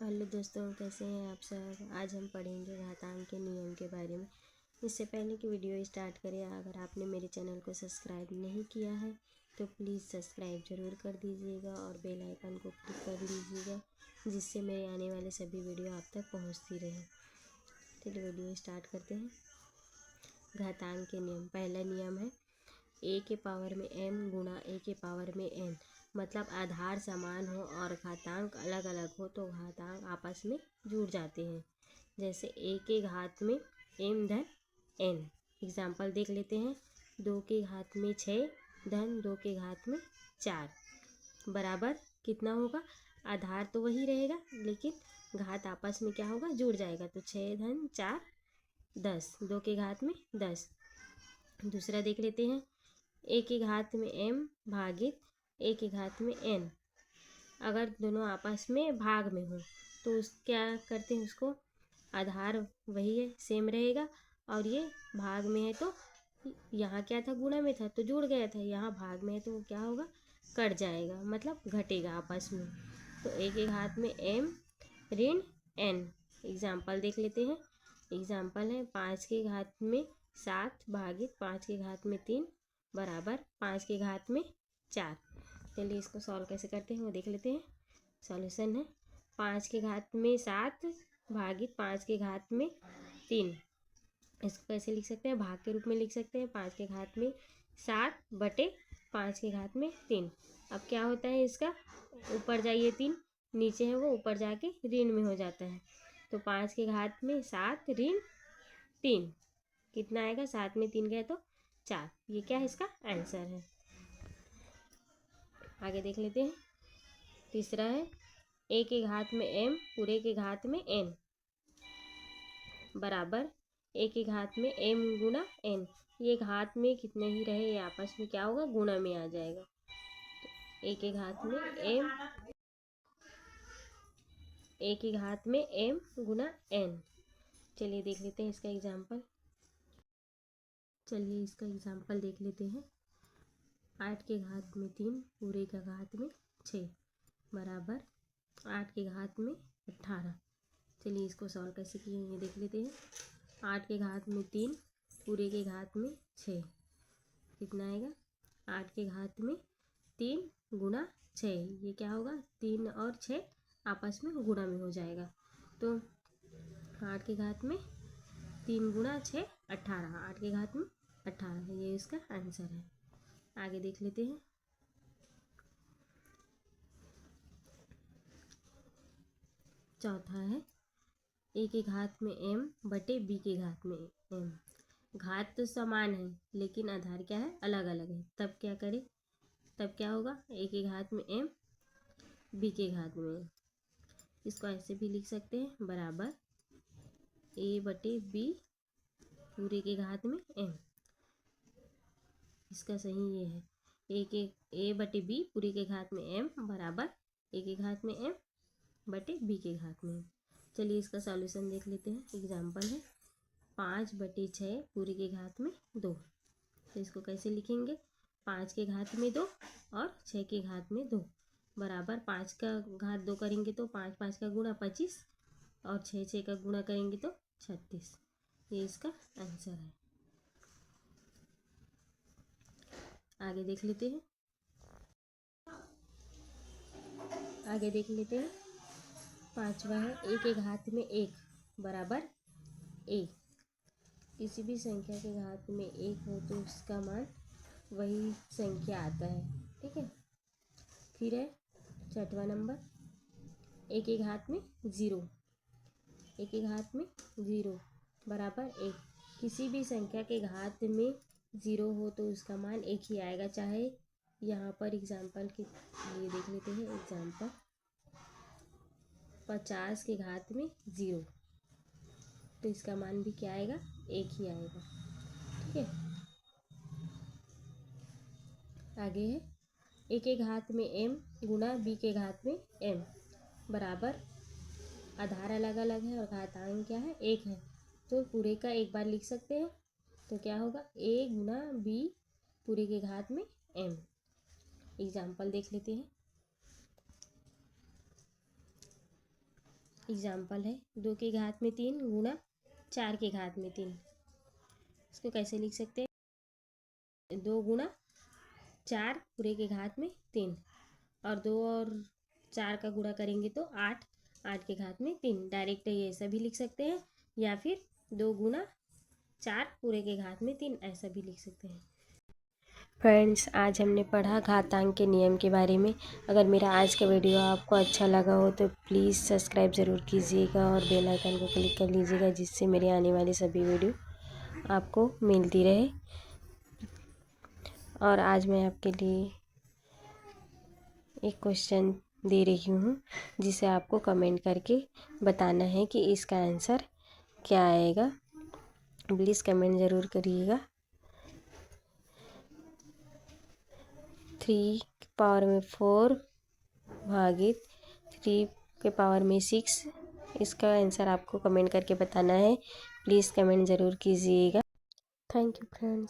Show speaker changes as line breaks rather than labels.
Hello दोस्तों, कैसे हैं आप सब। आज हम पढ़ेंगे घातांक के नियम के बारे में। इससे पहले कि वीडियो स्टार्ट करें, अगर आपने मेरे चैनल को सब्सक्राइब नहीं किया है तो प्लीज़ सब्सक्राइब ज़रूर कर दीजिएगा और बेल आइकन को क्लिक कर लीजिएगा, जिससे मेरे आने वाले सभी वीडियो आप तक पहुंचती रहे। चलिए वीडियो स्टार्ट करते हैं। घातांक के नियम। पहला नियम है ए के पावर में m गुणा ए के पावर में n। मतलब आधार समान हो और घातांक अलग अलग हो तो घातांक आपस में जुड़ जाते हैं। जैसे a के घात में m धन n। एग्जाम्पल देख लेते हैं। 2 के घात में 6 धन 2 के घात में 4 बराबर कितना होगा। आधार तो वही रहेगा लेकिन घात आपस में क्या होगा, जुड़ जाएगा। तो 6 धन 4 10, 2 के घात में 10। दूसरा देख लेते हैं। ए के घात में m भागित ए के घात में n। अगर दोनों आपस में भाग में हो तो क्या करते हैं, उसको आधार वही है, सेम रहेगा, और ये भाग में है तो यहाँ क्या था, गुणा में था तो जुड़ गया था। यहाँ भाग में है तो क्या होगा, कट जाएगा, मतलब घटेगा आपस में। तो ए के घात में m ऋण n। एग्जाम्पल देख लेते हैं। एग्जाम्पल है 5 के घात में 7 भागित 5 के घात में 3 बराबर 5 के घात में 4। चलिए इसको सॉल्व कैसे करते हैं वो देख लेते हैं। सॉल्यूशन है 5 के घात में 7 भागित 5 के घात में 3। इसको कैसे लिख सकते हैं, भाग के रूप में लिख सकते हैं। 5 के घात में 7 बटे 5 के घात में 3। अब क्या होता है, इसका ऊपर जाइए 3, नीचे है वो ऊपर जाके ऋण में हो जाता है। तो 5 के घात में 7 ऋण 3 कितना आएगा, 7 में 3 गए तो 4। ये क्या है, इसका आंसर है। आगे देख लेते हैं। तीसरा है ए के घात में m पूरे के घात में n बराबर ए के घात में m गुना n। ये घात में कितने ही रहे, ये आपस में क्या होगा, गुणा में आ जाएगा। तो ए के घात में m गुना n। चलिए देख लेते हैं इसका एग्जाम्पल। चलिए इसका एग्जाम्पल देख लेते हैं। 8 के घात में 3 पूरे का घात में 6 बराबर 8 के घात में 18। चलिए इसको सॉल्व कैसे किए ये देख लेते हैं। 8 के घात में 3 पूरे के घात में 6 कितना आएगा, 8 के घात में 3 गुणा 6। ये क्या होगा, 3 और 6 आपस में गुणा में हो जाएगा। तो 8 के घात में 3 गुणा 6 18, 8 के घात में 18, ये इसका आंसर है। आगे देख लेते हैं। चौथा है ए के घात में m बटे b के घात में m। घात तो समान है लेकिन आधार क्या है, अलग अलग है। तब क्या करें, तब क्या होगा, ए के घात में m b के घात में m। इसको ऐसे भी लिख सकते हैं, बराबर a बटे b पूरे के घात में m। इसका सही ये है, a बटे b पूरे के घात में m बराबर a के घात में m बटे b के घात में m। चलिए इसका सॉल्यूशन देख लेते हैं। एग्जाम्पल है 5 बटे 6 पूरे के घात में 2। तो इसको कैसे लिखेंगे, 5 के घात में 2 और 6 के घात में 2 बराबर 5 का घात 2 करेंगे तो 5 5 का गुणा 25 और 6 6 का गुणा करेंगे तो 36। ये इसका आंसर है। आगे देख लेते हैं। आगे देख लेते हैं। पांचवा है ए के घात में 1 बराबर a। किसी भी संख्या के घात में 1 हो तो उसका मान वही संख्या आता है, ठीक है। फिर है छठवां नंबर ए के घात में 0। ए के घात में 0 बराबर 1। किसी भी संख्या के घात में 0 हो तो उसका मान 1 ही आएगा। चाहे यहाँ पर एग्जाम्पल के लिए देख लेते हैं। एग्जाम्पल 50 के घात में 0 तो इसका मान भी क्या आएगा, 1 ही आएगा, ठीक है। आगे है ए के घात में m गुणा b के घात में m बराबर आधार अलग अलग है और घातांक क्या है, 1 है। तो पूरे का एक बार लिख सकते हैं। तो क्या होगा, a गुणा b पूरे के घात में m। एग्जाम्पल देख लेते हैं। एग्जाम्पल है 2 के घात में 3 गुणा 4 के घात में 3। इसको कैसे लिख सकते हैं? 2 गुणा 4 पूरे के घात में 3, और 2 और 4 का गुणा करेंगे तो 8, 8 के घात में 3। डायरेक्ट ये ऐसा भी लिख सकते हैं, या फिर 2 गुणा 4 पूरे के घात में 3, ऐसा भी लिख सकते हैं। फ्रेंड्स, आज हमने पढ़ा घातांक के नियम के बारे में। अगर मेरा आज का वीडियो आपको अच्छा लगा हो तो प्लीज़ सब्सक्राइब ज़रूर कीजिएगा और बेल आइकन को क्लिक कर लीजिएगा, जिससे मेरे आने वाली सभी वीडियो आपको मिलती रहे। और आज मैं आपके लिए एक क्वेश्चन दे रही हूँ, जिसे आपको कमेंट करके बताना है कि इसका आंसर क्या आएगा। प्लीज़ कमेंट ज़रूर करिएगा। 3 के पावर में 4 भागित 3 के पावर में 6, इसका आंसर आपको कमेंट करके बताना है। प्लीज़ कमेंट ज़रूर कीजिएगा। Thank you friends.